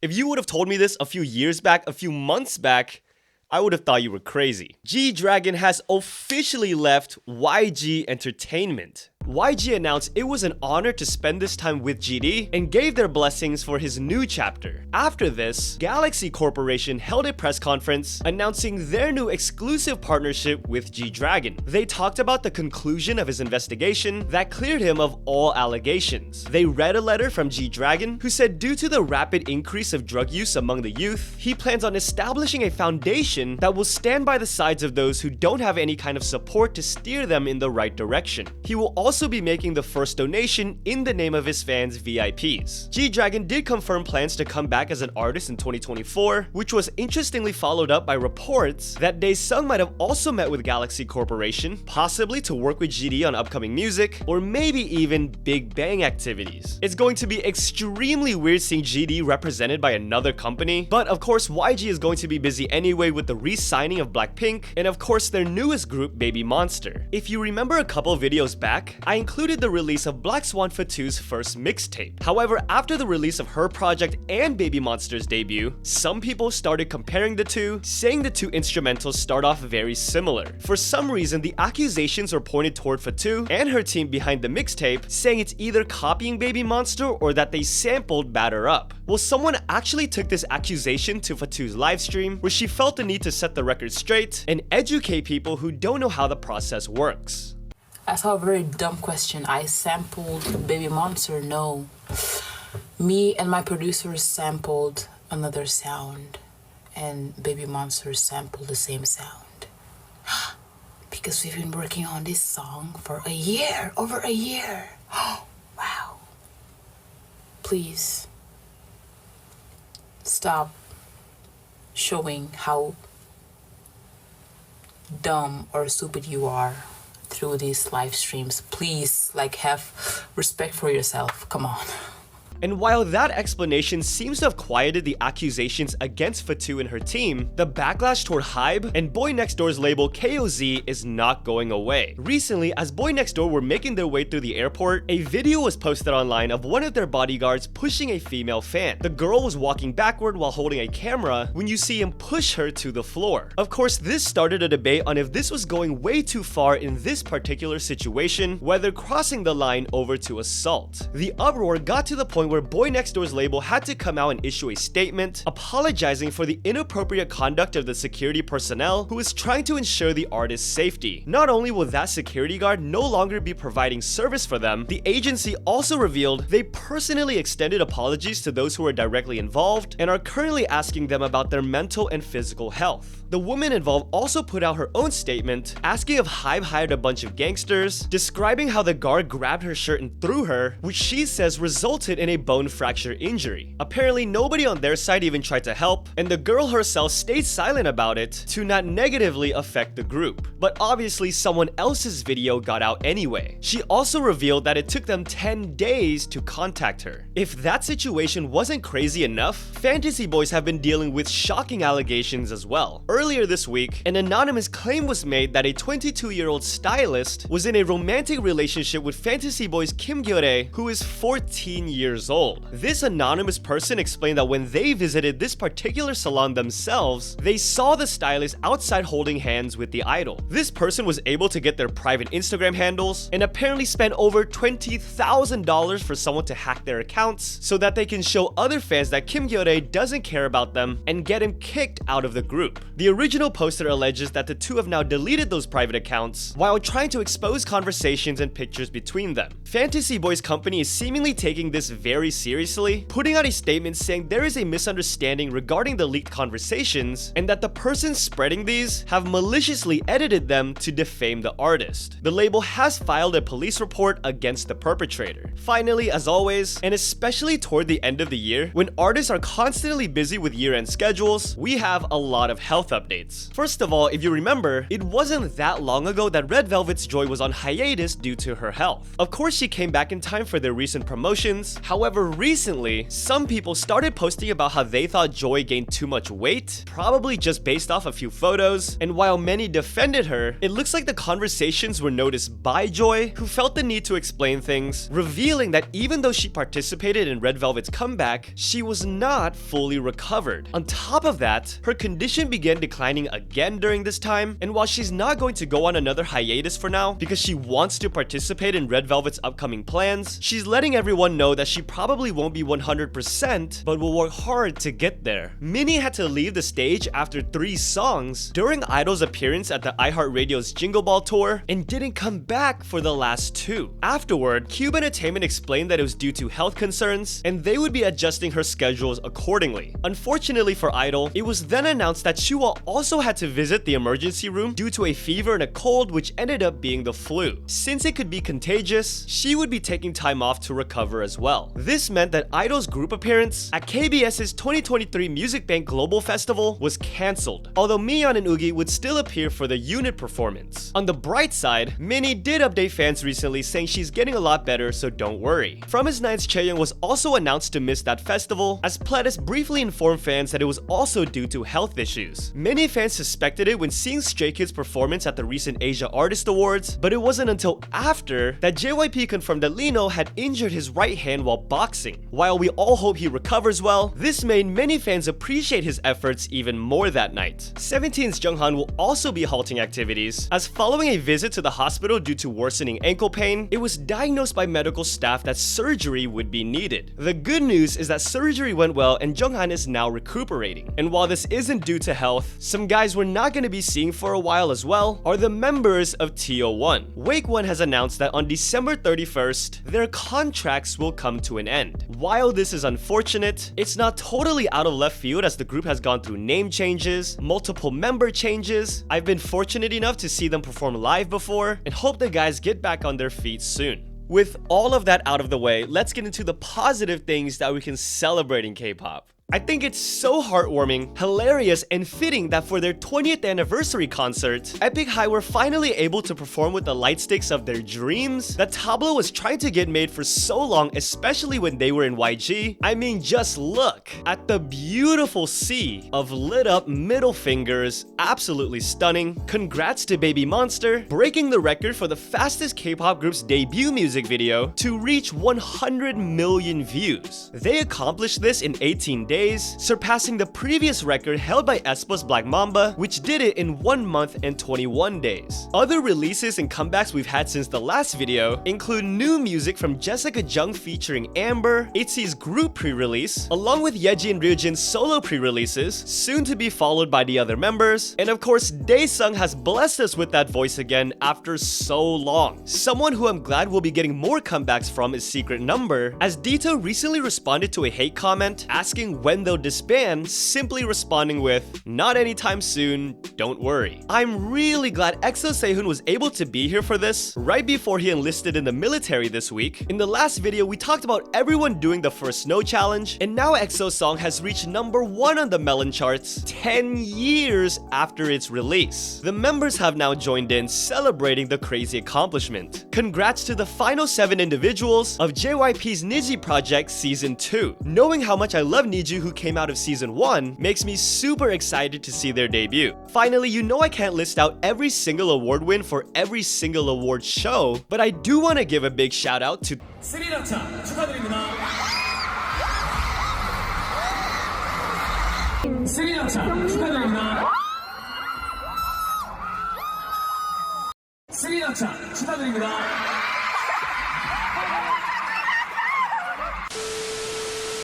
If you would have told me this a few years back, a few months back, I would have thought you were crazy. G-Dragon has officially left YG Entertainment. YG announced it was an honor to spend this time with GD and gave their blessings for his new chapter. After this, Galaxy Corporation held a press conference announcing their new exclusive partnership with G-Dragon. They talked about the conclusion of his investigation that cleared him of all allegations. They read a letter from G-Dragon who said due to the rapid increase of drug use among the youth, he plans on establishing a foundation that will stand by the sides of those who don't have any kind of support to steer them in the right direction. He will also be making the first donation in the name of his fans VIPs. G-Dragon did confirm plans to come back as an artist in 2024, which was interestingly followed up by reports that DAESUNG might have also met with Galaxy Corporation, possibly to work with GD on upcoming music, or maybe even Big Bang activities. It's going to be extremely weird seeing GD represented by another company, but of course YG is going to be busy anyway with the re-signing of Blackpink, and of course their newest group, BABYMONSTER. If you remember a couple videos back, I included the release of BLACKSWAN Fatou's first mixtape. However, after the release of her project and BABYMONSTER's debut, some people started comparing the two, saying the two instrumentals start off very similar. For some reason, the accusations were pointed toward Fatou and her team behind the mixtape, saying it's either copying BABYMONSTER or that they sampled Batter Up. Well, someone actually took this accusation to Fatou's livestream, where she felt the need to set the record straight and educate people who don't know how the process works. I saw a very dumb question. I sampled BABYMONSTER. No. Me and my producers sampled another sound, and BABYMONSTER sampled the same sound. Because we've been working on this song for a year, over a year. Wow. Please stop showing how dumb or stupid you are through these live streams. Please, like, have respect for yourself. Come on. And while that explanation seems to have quieted the accusations against Fatou and her team, the backlash toward HYBE and BOYNEXTDOOR's label KOZ is not going away. Recently, as BOYNEXTDOOR were making their way through the airport, a video was posted online of one of their bodyguards pushing a female fan. The girl was walking backward while holding a camera when you see him push her to the floor. Of course, this started a debate on if this was going way too far in this particular situation, whether crossing the line over to assault. The uproar got to the point where BOYNEXTDOOR's label had to come out and issue a statement apologizing for the inappropriate conduct of the security personnel who was trying to ensure the artist's safety. Not only will that security guard no longer be providing service for them, the agency also revealed they personally extended apologies to those who were directly involved and are currently asking them about their mental and physical health. The woman involved also put out her own statement asking if HYBE hired a bunch of gangsters, describing how the guard grabbed her shirt and threw her, which she says resulted in a bone fracture injury. Apparently, nobody on their side even tried to help, and the girl herself stayed silent about it to not negatively affect the group. But obviously, someone else's video got out anyway. She also revealed that it took them 10 days to contact her. If that situation wasn't crazy enough, Fantasy Boys have been dealing with shocking allegations as well. Earlier this week, an anonymous claim was made that a 22-year-old stylist was in a romantic relationship with Fantasy Boys Kim Gyeore, who is 14 years old. This anonymous person explained that when they visited this particular salon themselves, they saw the stylist outside holding hands with the idol. This person was able to get their private Instagram handles and apparently spent over $20,000 for someone to hack their accounts so that they can show other fans that Kim Gyeore doesn't care about them and get him kicked out of the group. The original poster alleges that the two have now deleted those private accounts while trying to expose conversations and pictures between them. Fantasy Boys company is seemingly taking this very seriously, putting out a statement saying there is a misunderstanding regarding the leaked conversations and that the persons spreading these have maliciously edited them to defame the artist. The label has filed a police report against the perpetrator. Finally, as always, and especially toward the end of the year, when artists are constantly busy with year-end schedules, we have a lot of health updates. First of all, if you remember, it wasn't that long ago that Red Velvet's Joy was on hiatus due to her health. Of course, she came back in time for their recent promotions. However, However, recently, some people started posting about how they thought Joy gained too much weight, probably just based off a few photos, and while many defended her, it looks like the conversations were noticed by Joy, who felt the need to explain things, revealing that even though she participated in Red Velvet's comeback, she was not fully recovered. On top of that, her condition began declining again during this time, and while she's not going to go on another hiatus for now because she wants to participate in Red Velvet's upcoming plans, she's letting everyone know that she probably won't be 100%, but will work hard to get there. MINNIE had to leave the stage after 3 songs during I-DLE's appearance at the iHeartRadio's Jingle Ball tour and didn't come back for the last 2. Afterward, Cube Entertainment explained that it was due to health concerns and they would be adjusting her schedules accordingly. Unfortunately for I-DLE, it was then announced that SHUHUA also had to visit the emergency room due to a fever and a cold, which ended up being the flu. Since it could be contagious, she would be taking time off to recover as well. This meant that I-DLE's group appearance at KBS's 2023 Music Bank Global Festival was cancelled, although Miyeon and Oogi would still appear for the unit performance. On the bright side, MINNIE did update fans recently saying she's getting a lot better, so don't worry. From His Nine's CHAEYOUNG was also announced to miss that festival, as Pledis briefly informed fans that it was also due to health issues. Many fans suspected it when seeing Stray Kids' performance at the recent Asia Artist Awards, but it wasn't until after that JYP confirmed that Lino had injured his right hand while boxing. While we all hope he recovers well, this made many fans appreciate his efforts even more that night. 17's JUNGHAN will also be halting activities, as following a visit to the hospital due to worsening ankle pain, it was diagnosed by medical staff that surgery would be needed. The good news is that surgery went well and JUNGHAN is now recuperating. And while this isn't due to health, some guys we're not going to be seeing for a while as well are the members of TO1. WAKE1 has announced that on December 31st, their contracts will come to an end. While this is unfortunate, it's not totally out of left field as the group has gone through name changes, multiple member changes. I've been fortunate enough to see them perform live before and hope the guys get back on their feet soon. With all of that out of the way, let's get into the positive things that we can celebrate in K-pop. I think it's so heartwarming, hilarious, and fitting that for their 20th anniversary concert, EPIK High were finally able to perform with the lightsticks of their dreams that Tableau was trying to get made for so long, especially when they were in YG. I mean, just look at the beautiful sea of lit up middle fingers, absolutely stunning. Congrats to BABYMONSTER, breaking the record for the fastest K-pop group's debut music video to reach 100 million views. They accomplished this in 18 days, surpassing the previous record held by aespa's Black Mamba, which did it in 1 month and 21 days. Other releases and comebacks we've had since the last video include new music from Jessica Jung featuring Amber, ITZY's group pre-release, along with Yeji and Ryujin's solo pre-releases, soon to be followed by the other members, and of course DAESUNG has blessed us with that voice again after so long. Someone who I'm glad we'll be getting more comebacks from is Secret Number, as Dito recently responded to a hate comment asking when they'll disband, simply responding with, "Not anytime soon, don't worry." I'm really glad EXO Sehun was able to be here for this, right before he enlisted in the military this week. In the last video, we talked about everyone doing the first snow challenge, and now EXO's song has reached #1 on the Melon charts 10 years after its release. The members have now joined in, celebrating the crazy accomplishment. Congrats to the final 7 individuals of JYP's NIZI project Season 2. Knowing how much I love Niju, who came out of Season 1, makes me super excited to see their debut. Finally, you know I can't list out every single award win for every single award show, but I do want to give a big shout out to 스리라차 축하드립니다. 스리라차 축하드립니다. 스리라차 축하드립니다.